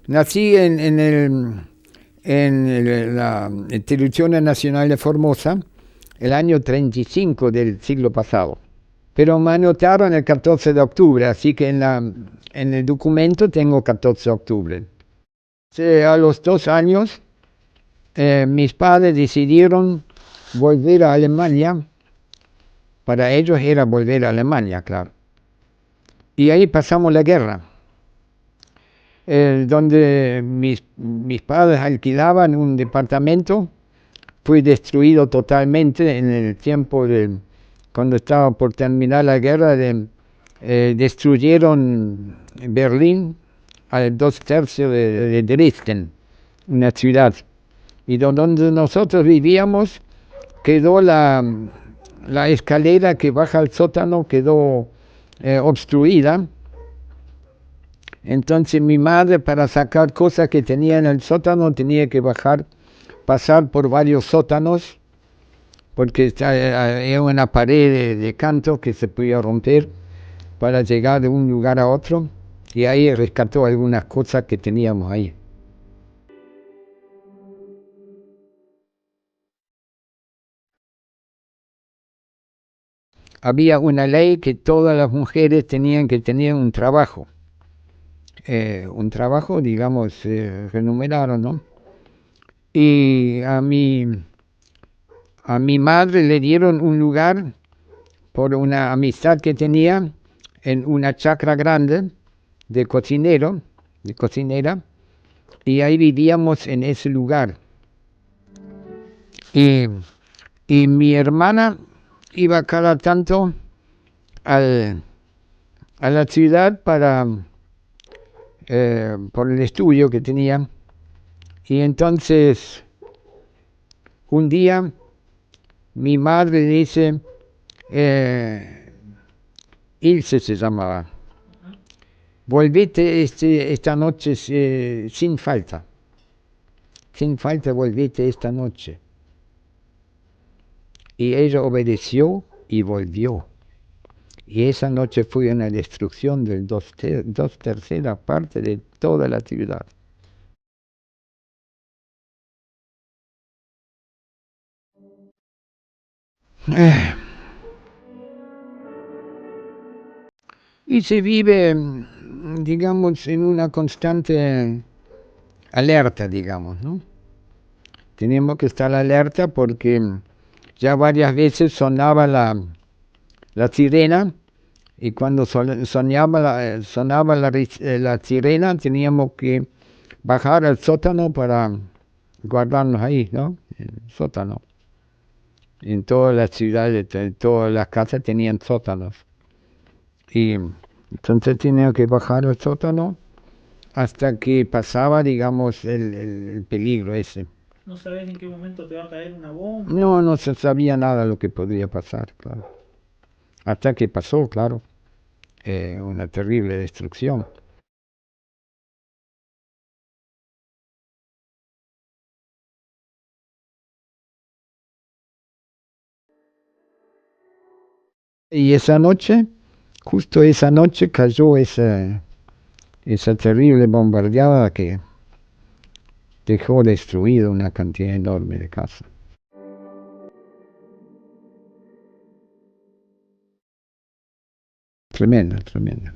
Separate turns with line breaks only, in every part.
Nací en la Institución Nacional de Formosa el año 35 del siglo pasado. Pero me anotaron el 14 de octubre, así que en el documento tengo 14 de octubre. A los 2 años, mis padres decidieron volver a Alemania. Para ellos era volver a Alemania, claro. Y ahí pasamos la guerra, donde mis padres alquilaban un departamento. Fue destruido totalmente en el tiempo cuando estaba por terminar la guerra. Destruyeron Berlín a 2/3 de Dresden, una ciudad. Y donde nosotros vivíamos quedó la escalera que baja al sótano, quedó obstruida. Entonces mi madre, para sacar cosas que tenía en el sótano, tenía que pasar por varios sótanos, porque era una pared de canto que se podía romper para llegar de un lugar a otro, y ahí rescató algunas cosas que teníamos ahí. Había una ley que todas las mujeres tenían que tener un trabajo, digamos, remunerado, ¿no? Y a mi madre le dieron un lugar por una amistad que tenía en una chacra grande de cocinera, y ahí vivíamos en ese lugar. Y, y mi hermana iba cada tanto a la ciudad por el estudio que tenía. Y entonces un día mi madre dice, Ilse se llamaba, volvete esta noche sin falta volvete esta noche. Y ella obedeció y volvió. Y esa noche fue una destrucción de 2/3 parte de toda la ciudad. Eh, Y se vive, digamos, en una constante alerta, digamos, ¿no? Tenemos que estar alerta porque ya varias veces sonaba la sirena, y cuando sonaba la sirena teníamos que bajar al sótano para guardarnos ahí, ¿no? El sótano. En todas las ciudades, en todas las casas tenían sótanos. Y entonces tenía que bajar al sótano hasta que pasaba, digamos, el peligro ese.
No sabes en qué momento te va a caer una bomba.
No, no se sabía nada de lo que podría pasar, claro. Hasta que pasó, claro, una terrible destrucción. Y esa noche, justo esa noche, cayó esa terrible bombardeada que dejó destruida una cantidad enorme de casas. Tremenda, tremenda.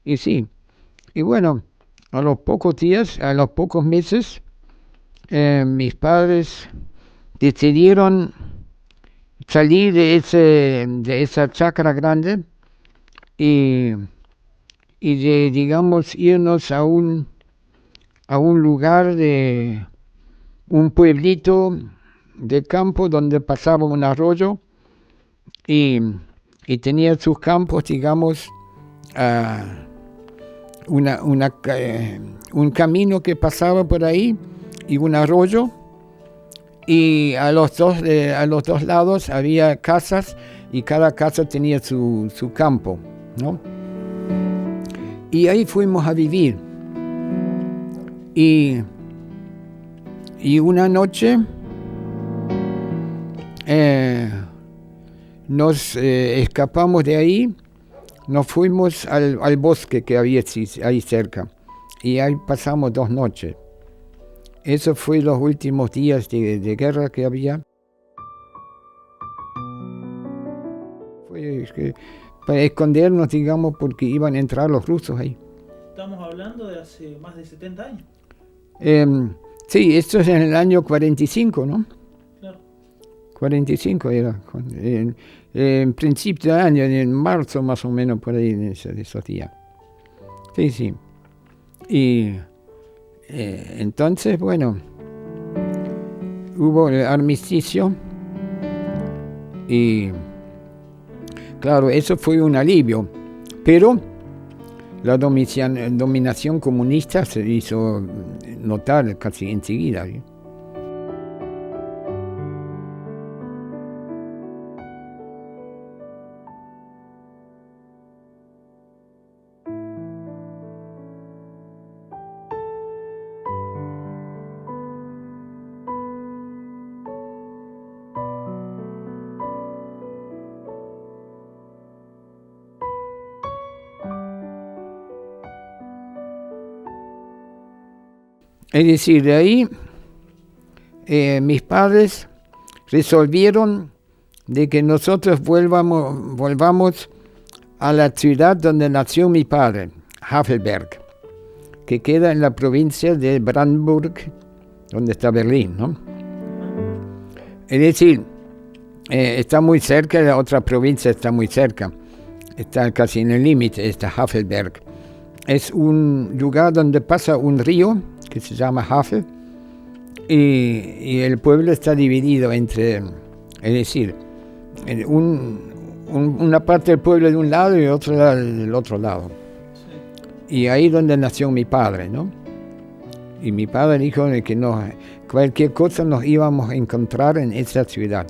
Y sí, y bueno, a los pocos meses, mis padres decidieron salir de esa chacra grande, y, digamos, irnos a un lugar un pueblito de campo donde pasaba un arroyo, y y tenía sus campos, digamos, un camino que pasaba por ahí y un arroyo, y a los dos lados había casas y cada casa tenía su campo, ¿no? Y ahí fuimos a vivir. Y una noche nos escapamos de ahí, nos fuimos al bosque que había ahí cerca, y ahí pasamos 2 noches. Eso fue los últimos días de guerra que había. Fue para escondernos, digamos, porque iban a entrar los rusos ahí.
Estamos hablando de hace más de 70 años.
Sí, esto es en el año 45, ¿no?
Claro.
45 era, en principio de año, en marzo más o menos, por ahí, de esos días. Sí, sí. Y entonces, bueno, hubo el armisticio y, claro, eso fue un alivio, pero la dominación comunista se hizo notar casi enseguida, ¿sí? Es decir, de ahí mis padres resolvieron de que nosotros volvamos a la ciudad donde nació mi padre, Havelberg, que queda en la provincia de Brandenburg, donde está Berlín, ¿no? Es decir, está muy cerca, la otra provincia está muy cerca, está casi en el límite, está Havelberg. Es un lugar donde pasa un río que se llama Havel, y el pueblo está dividido entre, es decir, una parte del pueblo de un lado y otra del otro lado. Sí. Y ahí donde nació mi padre, ¿no? Y mi padre dijo que cualquier cosa nos íbamos a encontrar en esa ciudad,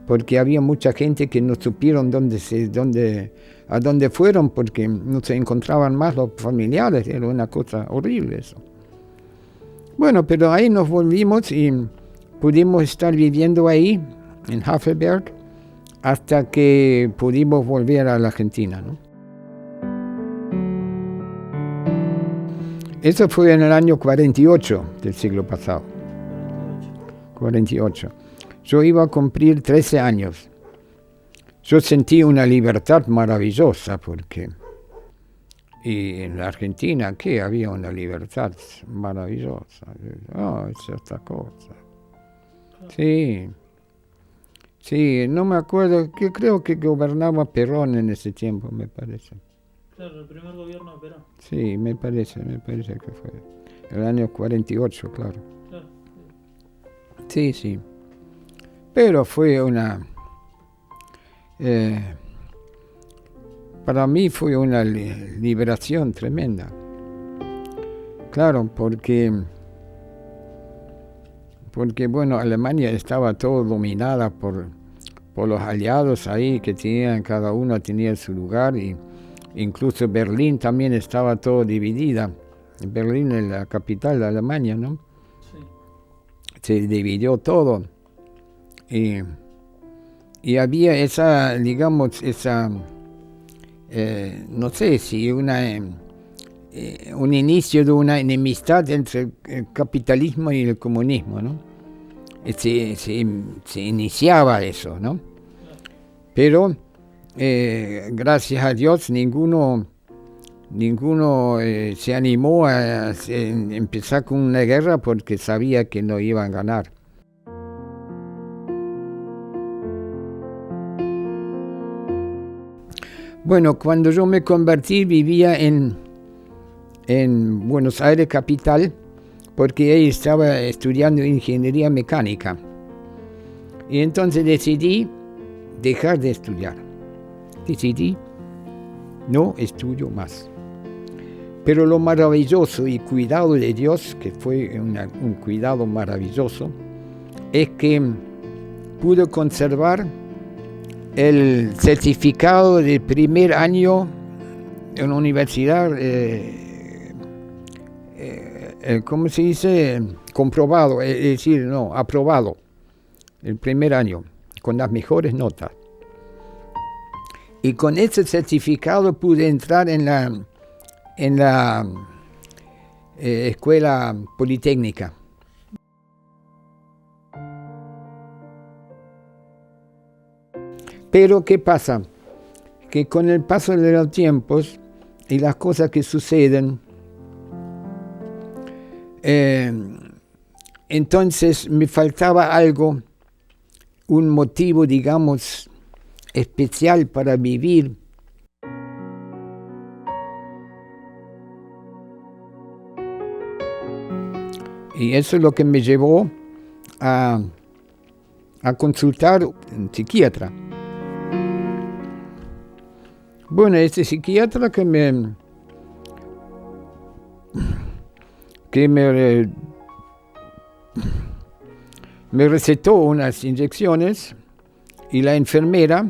porque había mucha gente que no supieron a dónde fueron, porque no se encontraban más los familiares. Era una cosa horrible eso. Bueno, pero ahí nos volvimos y pudimos estar viviendo ahí, en Havelberg, hasta que pudimos volver a la Argentina, ¿no? Eso fue en el año 48 del siglo pasado. 48. Yo iba a cumplir 13 años. Yo sentí una libertad maravillosa porque... Y en la Argentina, ¿qué? Había una libertad maravillosa. Es otra cosa. Sí. Sí, no me acuerdo, que creo que gobernaba Perón en ese tiempo, me parece.
Claro, el primer gobierno de Perón.
Sí, me parece que fue el año 48, claro.
Claro.
Sí, sí. Pero fue una... para mí fue una liberación tremenda. Claro, porque bueno, Alemania estaba todo dominada por los aliados ahí, que cada uno tenía su lugar, y incluso Berlín también estaba todo dividida. Berlín es la capital de Alemania, ¿no? Sí. Se dividió todo. Y había esa, digamos, no sé si un inicio de una enemistad entre el capitalismo y el comunismo, ¿no? Se iniciaba eso, ¿no? Pero gracias a Dios ninguno se animó a empezar con una guerra porque sabía que no iban a ganar. Bueno, cuando yo me convertí vivía en Buenos Aires capital, porque ahí estaba estudiando ingeniería mecánica. Y entonces decidí dejar de estudiar. decidí, no estudio más. Pero lo maravilloso y cuidado de Dios, que fue un cuidado maravilloso, es que pude conservar el certificado de primer año en la universidad, ¿cómo se dice? Comprobado, es decir, no, aprobado, el primer año, con las mejores notas. Y con ese certificado pude entrar en la escuela politécnica. Pero ¿qué pasa? Que con el paso de los tiempos y las cosas que suceden, entonces me faltaba algo, un motivo, digamos, especial para vivir. Y eso es lo que me llevó a consultar un psiquiatra. Bueno, este psiquiatra que me recetó unas inyecciones y la enfermera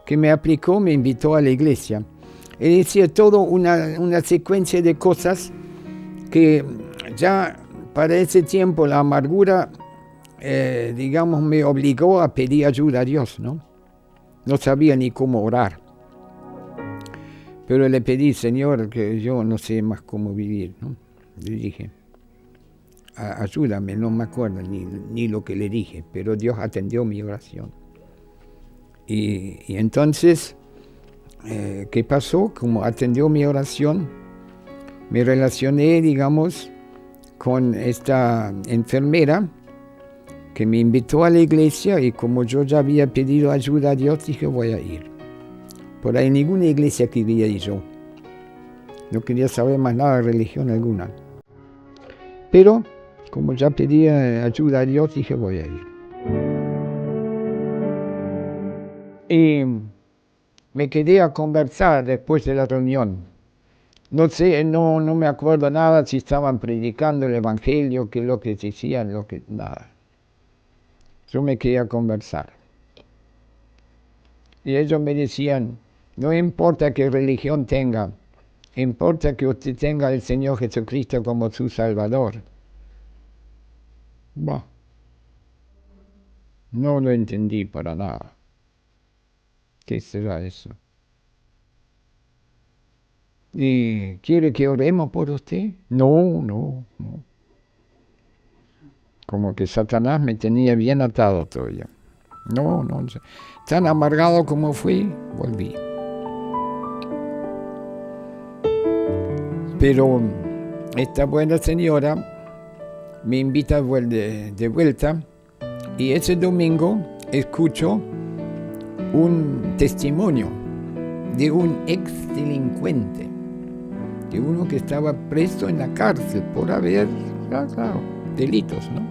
que me aplicó me invitó a la iglesia. Es decir, toda una secuencia de cosas que ya para ese tiempo la amargura, digamos, me obligó a pedir ayuda a Dios, ¿no? No sabía ni cómo orar. Pero le pedí, Señor, que yo no sé más cómo vivir, ¿no? Le dije, ayúdame, no me acuerdo ni lo que le dije, pero Dios atendió mi oración. Y entonces, ¿qué pasó? Como atendió mi oración, me relacioné, digamos, con esta enfermera que me invitó a la iglesia y como yo ya había pedido ayuda a Dios, dije, voy a ir. Por ahí ninguna iglesia quería ir yo. No quería saber más nada de religión alguna. Pero, como ya pedía ayuda a Dios, dije, voy a ir. Y me quedé a conversar después de la reunión. No sé, no me acuerdo nada si estaban predicando el evangelio, qué es lo que decían, nada. Yo me quedé a conversar. Y ellos me decían, no importa qué religión tenga, importa que usted tenga al Señor Jesucristo como su Salvador. Bah, no lo entendí para nada. ¿Qué será eso? ¿Y quiere que oremos por usted? No. Como que Satanás me tenía bien atado todavía. No, tan amargado como fui, volví. Pero esta buena señora me invita de vuelta y ese domingo escucho un testimonio de un ex delincuente, de uno que estaba preso en la cárcel por haber, claro, delitos, ¿no?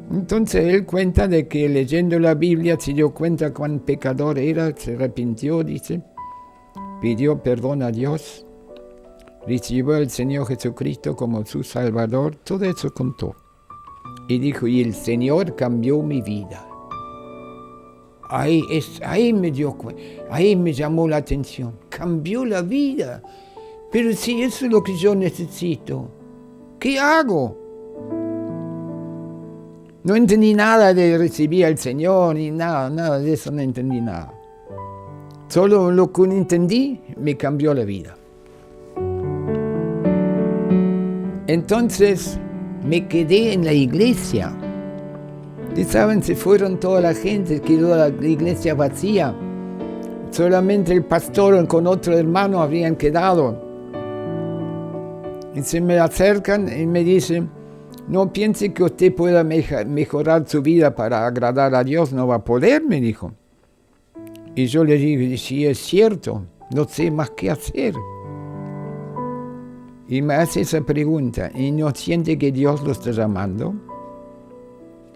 Entonces él cuenta de que leyendo la Biblia se dio cuenta cuán pecador era, se arrepintió, dice, pidió perdón a Dios, recibió al Señor Jesucristo como su Salvador, todo eso contó. Y dijo, y el Señor cambió mi vida. Ahí me dio cuenta, ahí me llamó la atención, cambió la vida. Pero si eso es lo que yo necesito, ¿qué hago? No entendí nada de recibir al Señor, ni nada de eso, no entendí nada. Solo lo que entendí me cambió la vida. Entonces me quedé en la iglesia. Y saben, se fueron toda la gente, quedó la iglesia vacía. Solamente el pastor con otro hermano habrían quedado. Y se me acercan y me dicen, no piense que usted pueda mejorar su vida para agradar a Dios, no va a poder, me dijo. Y yo le digo, sí es cierto, no sé más qué hacer. Y me hace esa pregunta, ¿y no siente que Dios lo está llamando?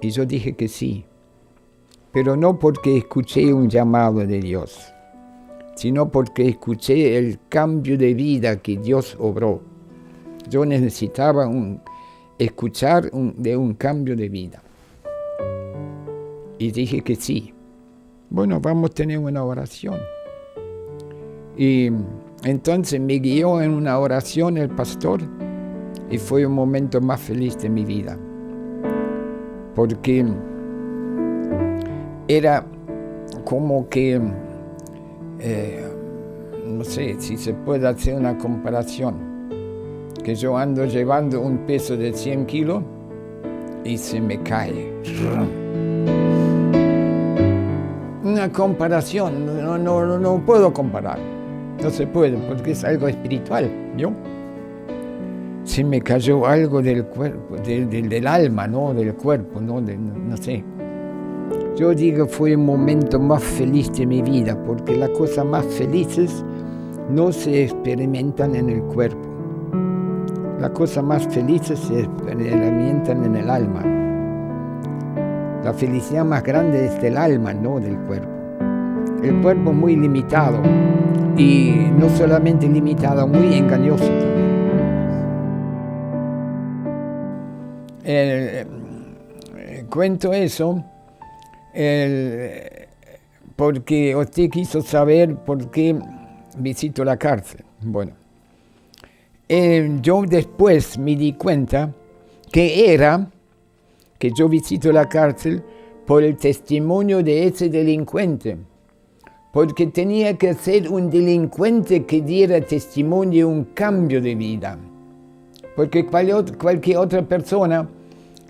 Y yo dije que sí. pero no porque escuché un llamado de Dios, sino porque escuché el cambio de vida que Dios obró. Yo necesitaba escuchar de un cambio de vida. Y dije que sí. Bueno, vamos a tener una oración. Y entonces me guió en una oración el pastor y fue un momento más feliz de mi vida. Porque era como que, no sé si se puede hacer una comparación, que yo ando llevando un peso de 100 kilos y se me cae. Una comparación, no puedo comparar, no se puede porque es algo espiritual, ¿yo? Se me cayó algo del cuerpo, del alma, ¿no? Del cuerpo, ¿no? No sé. Yo digo, fue el momento más feliz de mi vida, porque las cosas más felices no se experimentan en el cuerpo. Las cosas más felices se experimentan en el alma. La felicidad más grande es del alma, no del cuerpo. El cuerpo es muy limitado, y no solamente limitado, muy engañoso también. Cuento eso porque usted quiso saber por qué visito la cárcel. Bueno, yo después me di cuenta que yo visito la cárcel por el testimonio de ese delincuente, porque tenía que ser un delincuente que diera testimonio de un cambio de vida, porque cualquier otra persona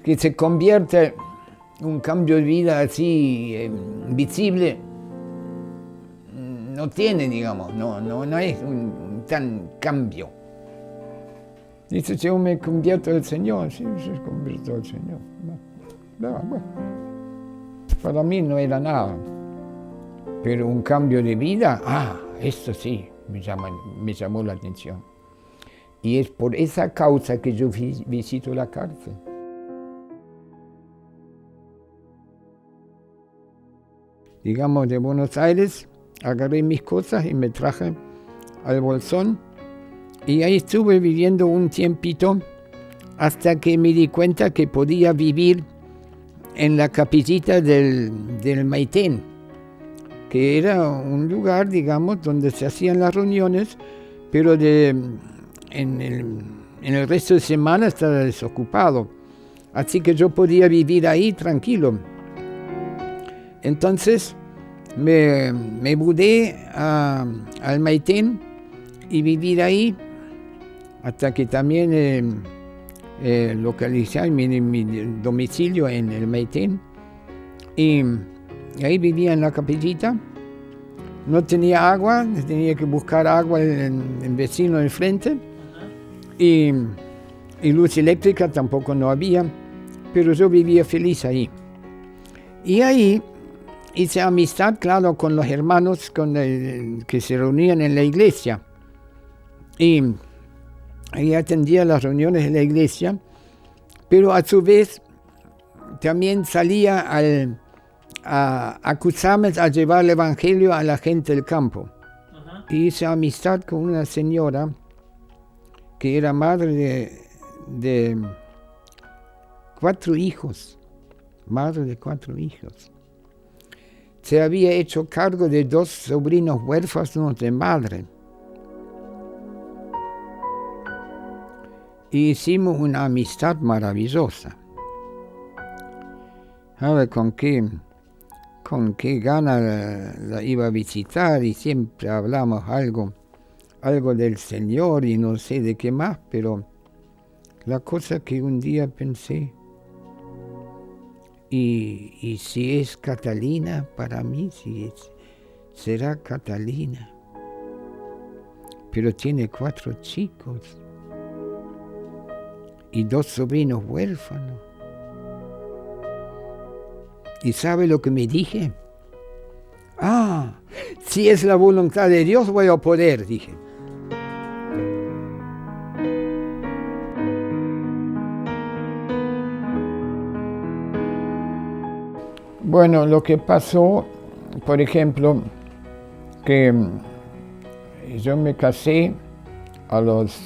que se convierta en un cambio de vida así visible no tiene, digamos, no es un tan cambio. Dice, yo me convierto al Señor, sí, se convirtió al Señor. Bueno, para mí no era nada, pero un cambio de vida, esto sí me llamó la atención. Y es por esa causa que yo visito la cárcel. Digamos, de Buenos Aires, agarré mis cosas y me traje al Bolsón. Y ahí estuve viviendo un tiempito hasta que me di cuenta que podía vivir en la capillita del Maitén, que era un lugar, digamos, donde se hacían las reuniones, pero en el resto de semana estaba desocupado. Así que yo podía vivir ahí tranquilo. Entonces me mudé al Maitén y vivir ahí hasta que también localicé mi domicilio en el Maitén. Y ahí vivía en la capillita. No tenía agua, tenía que buscar agua en el vecino del frente. Y luz eléctrica tampoco no había, pero yo vivía feliz ahí. Y ahí hice amistad, claro, con los hermanos que se reunían en la iglesia. Y ahí atendía las reuniones de la iglesia, pero a su vez también salía a Cusames a llevar el evangelio a la gente del campo. Y hice amistad con una señora que era madre de 4 hijos, madre de 4 hijos. Se había hecho cargo de 2 sobrinos huérfanos de madre. Y hicimos una amistad maravillosa. ¿Sabe con qué gana la iba a visitar? Y siempre hablamos algo del Señor y no sé de qué más, pero la cosa que un día pensé, y si es Catalina para mí, será Catalina, pero tiene 4 chicos y 2 sobrinos huérfanos. ¿Y sabe lo que me dije? Si es la voluntad de Dios voy a poder, dije. Bueno, lo que pasó, por ejemplo, que yo me casé a los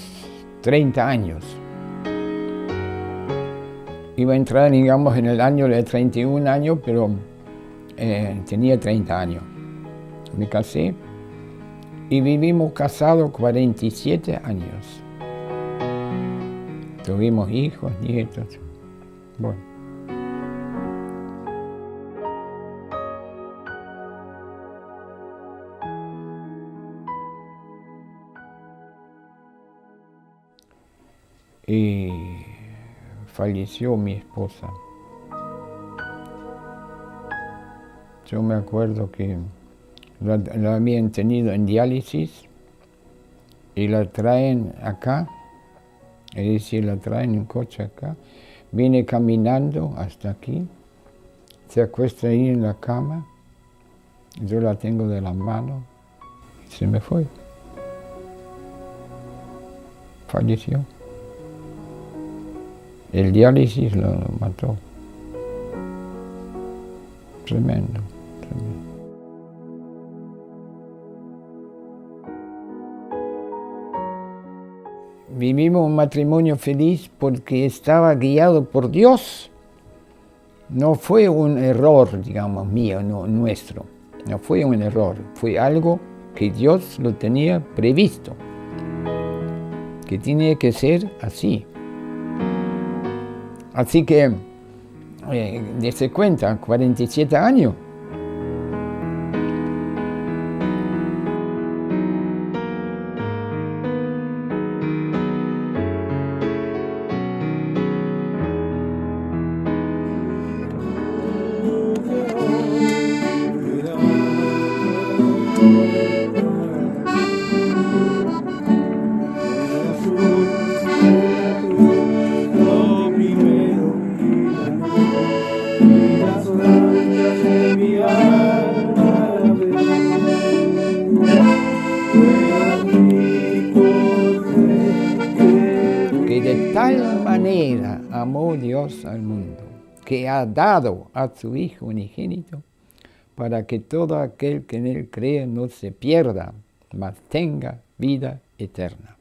30 años. Iba a entrar, digamos, en el año de 31 años, pero tenía 30 años. Me casé y vivimos casados 47 años. Tuvimos hijos, nietos. Bueno. Y falleció mi esposa. Yo me acuerdo que la habían tenido en diálisis y la traen acá, es decir, la traen en coche acá, viene caminando hasta aquí, se acuesta ahí en la cama, yo la tengo de la mano y se me fue. Falleció. El diálisis lo mató. Tremendo, tremendo. Vivimos un matrimonio feliz porque estaba guiado por Dios. No fue un error, digamos, mío, no, nuestro. No fue un error, fue algo que Dios lo tenía previsto. Que tiene que ser así. Así que, dése cuenta, 47 años. Que de tal manera amó Dios al mundo, que ha dado a su Hijo unigénito, para que todo aquel que en él cree no se pierda, mas tenga vida eterna.